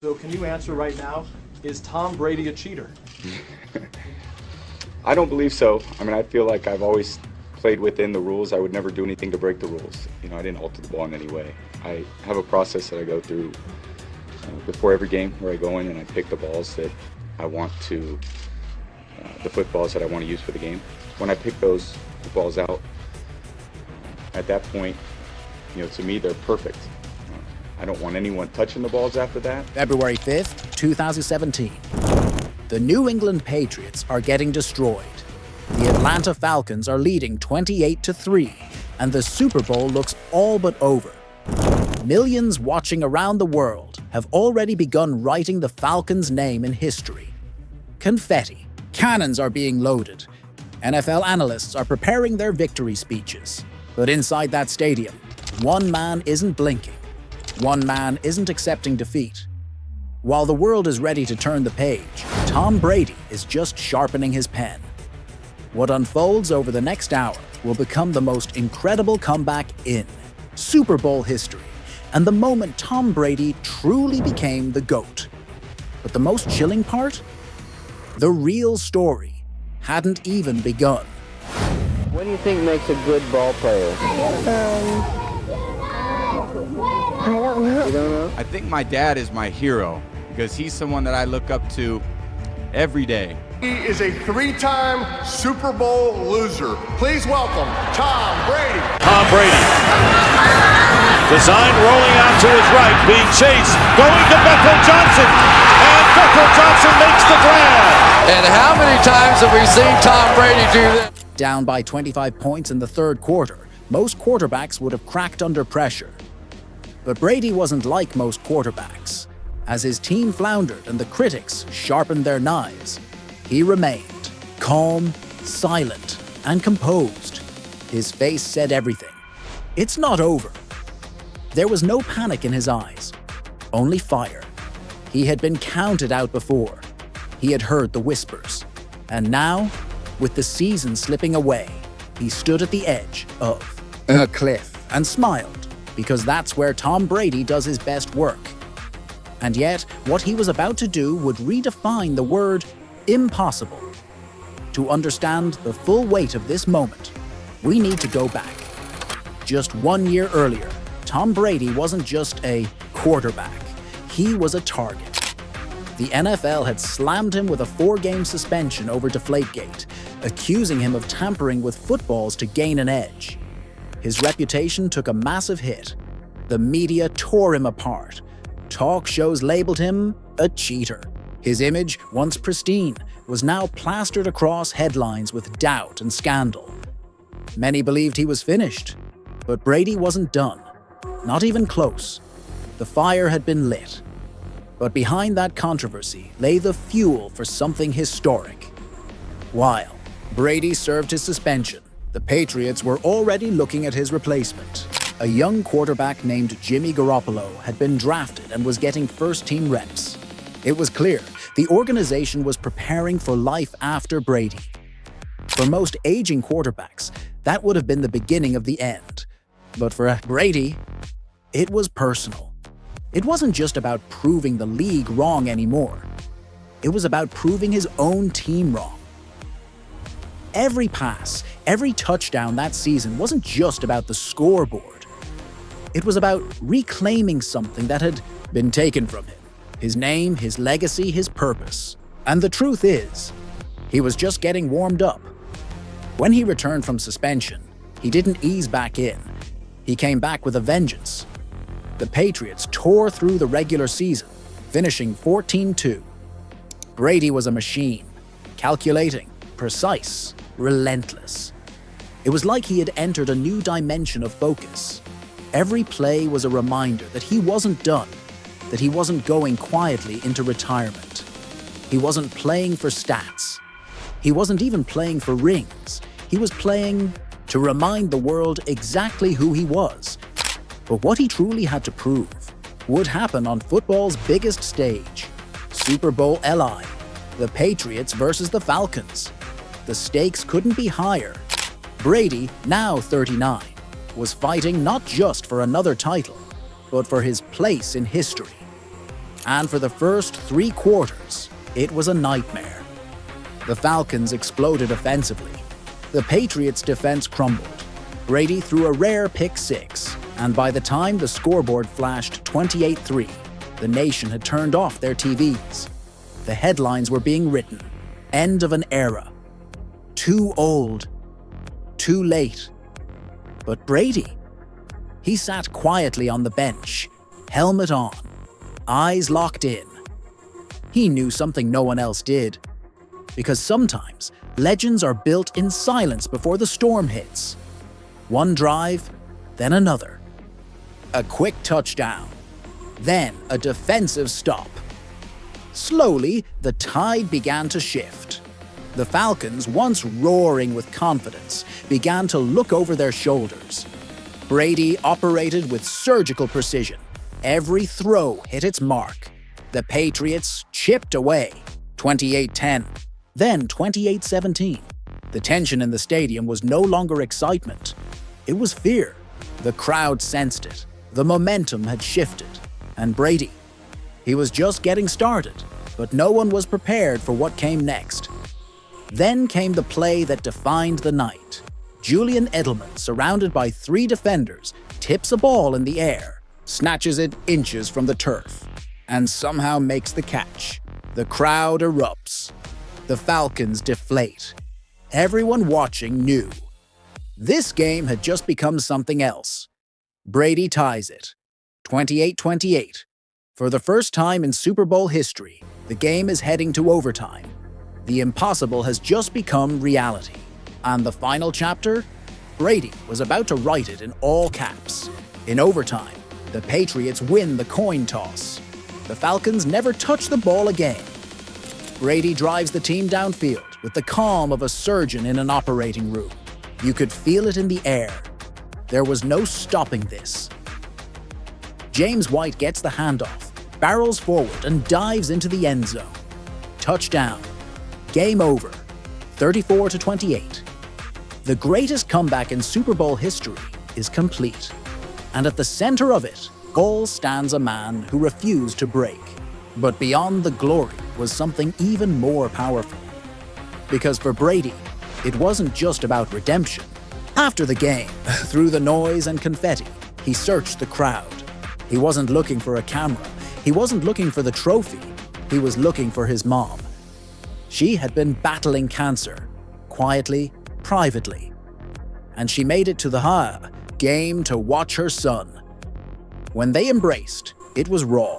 So can you answer right now, is Tom Brady a cheater? I don't believe so. I mean, I feel like I've always played within the rules. I would never do anything to break the rules. You know, I didn't alter the ball in any way. I have a process that I go through before every game where I go in and I pick the balls that I want to, the footballs that I want to use for the game. When I pick those balls out, at that point, you know, to me, they're perfect. I don't want anyone touching the balls after that. February 5th, 2017. The New England Patriots are getting destroyed. The Atlanta Falcons are leading 28-3, and the Super Bowl looks all but over. Millions watching around the world have already begun writing the Falcons' name in history. Confetti, cannons are being loaded. NFL analysts are preparing their victory speeches. But inside that stadium, one man isn't blinking. One man isn't accepting defeat. While the world is ready to turn the page, Tom Brady is just sharpening his pen. What unfolds over the next hour will become the most incredible comeback in Super Bowl history, and the moment Tom Brady truly became the GOAT. But the most chilling part? The real story hadn't even begun. What do you think makes a good ball player? I don't know. You don't know? I think my dad is my hero because he's someone that I look up to every day. He is a three-time Super Bowl loser. Please welcome Tom Brady. Tom Brady. Design rolling out to his right, being chased, going to Beckler Johnson. And Beckler Johnson makes the grab. And how many times have we seen Tom Brady do this? Down by 25 points in the third quarter, most quarterbacks would have cracked under pressure. But Brady wasn't like most quarterbacks. As his team floundered and the critics sharpened their knives, he remained calm, silent, and composed. His face said everything. It's not over. There was no panic in his eyes, only fire. He had been counted out before. He had heard the whispers. And now, with the season slipping away, he stood at the edge of a cliff and smiled, because that's where Tom Brady does his best work. And yet, what he was about to do would redefine the word impossible. To understand the full weight of this moment, we need to go back. Just 1 year earlier, Tom Brady wasn't just a quarterback, he was a target. The NFL had slammed him with a 4-game suspension over Deflategate, accusing him of tampering with footballs to gain an edge. His reputation took a massive hit. The media tore him apart. Talk shows labeled him a cheater. His image, once pristine, was now plastered across headlines with doubt and scandal. Many believed he was finished, but Brady wasn't done. Not even close. The fire had been lit. But behind that controversy lay the fuel for something historic. While Brady served his suspension, the Patriots were already looking at his replacement. A young quarterback named Jimmy Garoppolo had been drafted and was getting first-team reps. It was clear the organization was preparing for life after Brady. For most aging quarterbacks, that would have been the beginning of the end. But for Brady, it was personal. It wasn't just about proving the league wrong anymore. It was about proving his own team wrong. Every pass, every touchdown that season wasn't just about the scoreboard. It was about reclaiming something that had been taken from him. His name, his legacy, his purpose. And the truth is, he was just getting warmed up. When he returned from suspension, he didn't ease back in. He came back with a vengeance. The Patriots tore through the regular season, finishing 14-2. Brady was a machine, calculating, precise, relentless. It was like he had entered a new dimension of focus. Every play was a reminder that he wasn't done, that he wasn't going quietly into retirement. He wasn't playing for stats. He wasn't even playing for rings. He was playing to remind the world exactly who he was. But what he truly had to prove would happen on football's biggest stage. Super Bowl LI, the Patriots versus the Falcons. The stakes couldn't be higher. Brady, now 39, was fighting not just for another title, but for his place in history. And for the first 3 quarters, it was a nightmare. The Falcons exploded offensively. The Patriots' defense crumbled. Brady threw a rare pick 6, and by the time the scoreboard flashed 28-3, the nation had turned off their TVs. The headlines were being written. End of an era. Too old. Too late. But Brady? He sat quietly on the bench, helmet on, eyes locked in. He knew something no one else did. Because sometimes, legends are built in silence before the storm hits. One drive, then another. A quick touchdown. Then a defensive stop. Slowly, the tide began to shift. The Falcons, once roaring with confidence, began to look over their shoulders. Brady operated with surgical precision. Every throw hit its mark. The Patriots chipped away, 28-10, then 28-17. The tension in the stadium was no longer excitement. It was fear. The crowd sensed it. The momentum had shifted. And Brady, he was just getting started, but no one was prepared for what came next. Then came the play that defined the night. Julian Edelman, surrounded by 3 defenders, tips a ball in the air, snatches it inches from the turf, and somehow makes the catch. The crowd erupts. The Falcons deflate. Everyone watching knew. This game had just become something else. Brady ties it. 28-28. For the first time in Super Bowl history, the game is heading to overtime. The impossible has just become reality. And the final chapter? Brady was about to write it in all caps. In overtime, the Patriots win the coin toss. The Falcons never touch the ball again. Brady drives the team downfield with the calm of a surgeon in an operating room. You could feel it in the air. There was no stopping this. James White gets the handoff, barrels forward and dives into the end zone. Touchdown. Game over. 34-28. The greatest comeback in Super Bowl history is complete. And at the center of it all stands a man who refused to break. But beyond the glory was something even more powerful. Because for Brady, it wasn't just about redemption. After the game, through the noise and confetti, he searched the crowd. He wasn't looking for a camera. He wasn't looking for the trophy. He was looking for his mom. She had been battling cancer, quietly, privately. And she made it to the game to watch her son. When they embraced, it was raw,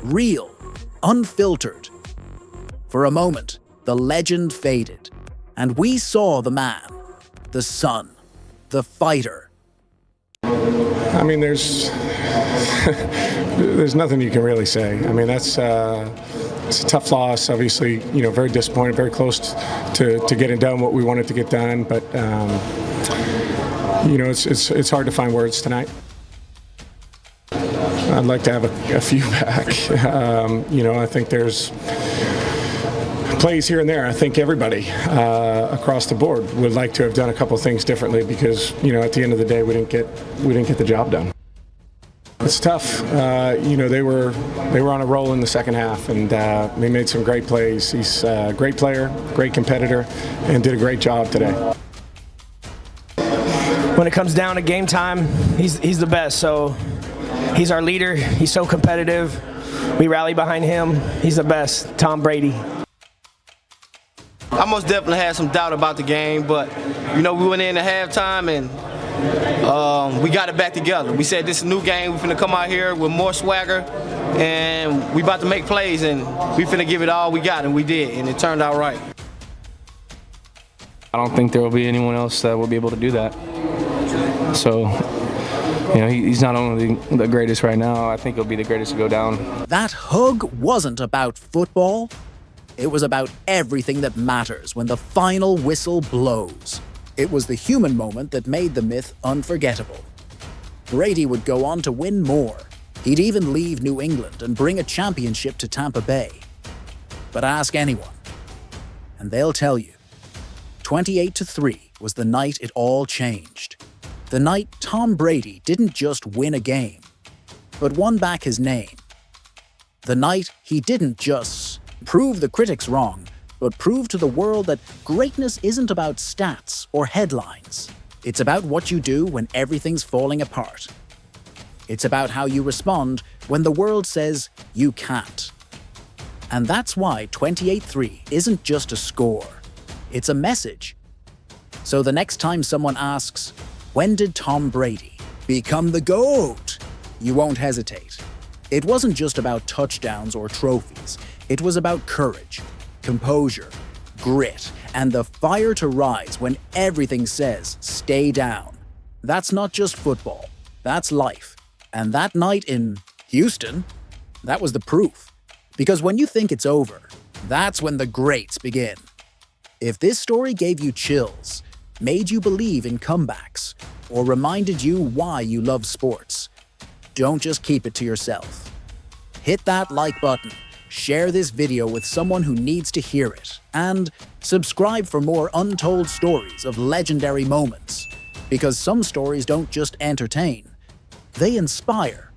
real, unfiltered. For a moment, the legend faded, and we saw the man, the son, the fighter. I mean, there's nothing you can really say. I mean, it's a tough loss. Obviously, very disappointed, very close to getting done what we wanted to get done. But it's hard to find words tonight. I'd like to have a few back. I think there's plays here and there. I think everybody across the board would like to have done a couple things differently because, at the end of the day, we didn't get the job done. It's tough. They were on a roll in the second half, and they made some great plays. He's a great player, great competitor, and did a great job today. When it comes down to game time, he's the best. So he's our leader. He's so competitive. We rally behind him. He's the best. Tom Brady. I most definitely had some doubt about the game, but we went in at halftime and we got it back together. We said this is a new game. We're finna come out here with more swagger, and we about to make plays, and we finna give it all we got, and we did, and it turned out right. I don't think there will be anyone else that will be able to do that. So, he's not only the greatest right now, I think he'll be the greatest to go down. That hug wasn't about football. It was about everything that matters when the final whistle blows. It was the human moment that made the myth unforgettable. Brady would go on to win more. He'd even leave New England and bring a championship to Tampa Bay. But ask anyone, and they'll tell you, 28-3 was the night it all changed. The night Tom Brady didn't just win a game, but won back his name. The night he didn't just prove the critics wrong, but prove to the world that greatness isn't about stats or headlines. It's about what you do when everything's falling apart. It's about how you respond when the world says you can't. And that's why 28-3 isn't just a score. It's a message. So the next time someone asks, when did Tom Brady become the GOAT? You won't hesitate. It wasn't just about touchdowns or trophies. It was about courage, composure, grit, and the fire to rise when everything says stay down. That's not just football. That's life. And that night in Houston, that was the proof. Because when you think it's over, that's when the greats begin. If this story gave you chills, made you believe in comebacks, or reminded you why you love sports, don't just keep it to yourself. Hit that like button, share this video with someone who needs to hear it, and subscribe for more untold stories of legendary moments. Because some stories don't just entertain, they inspire.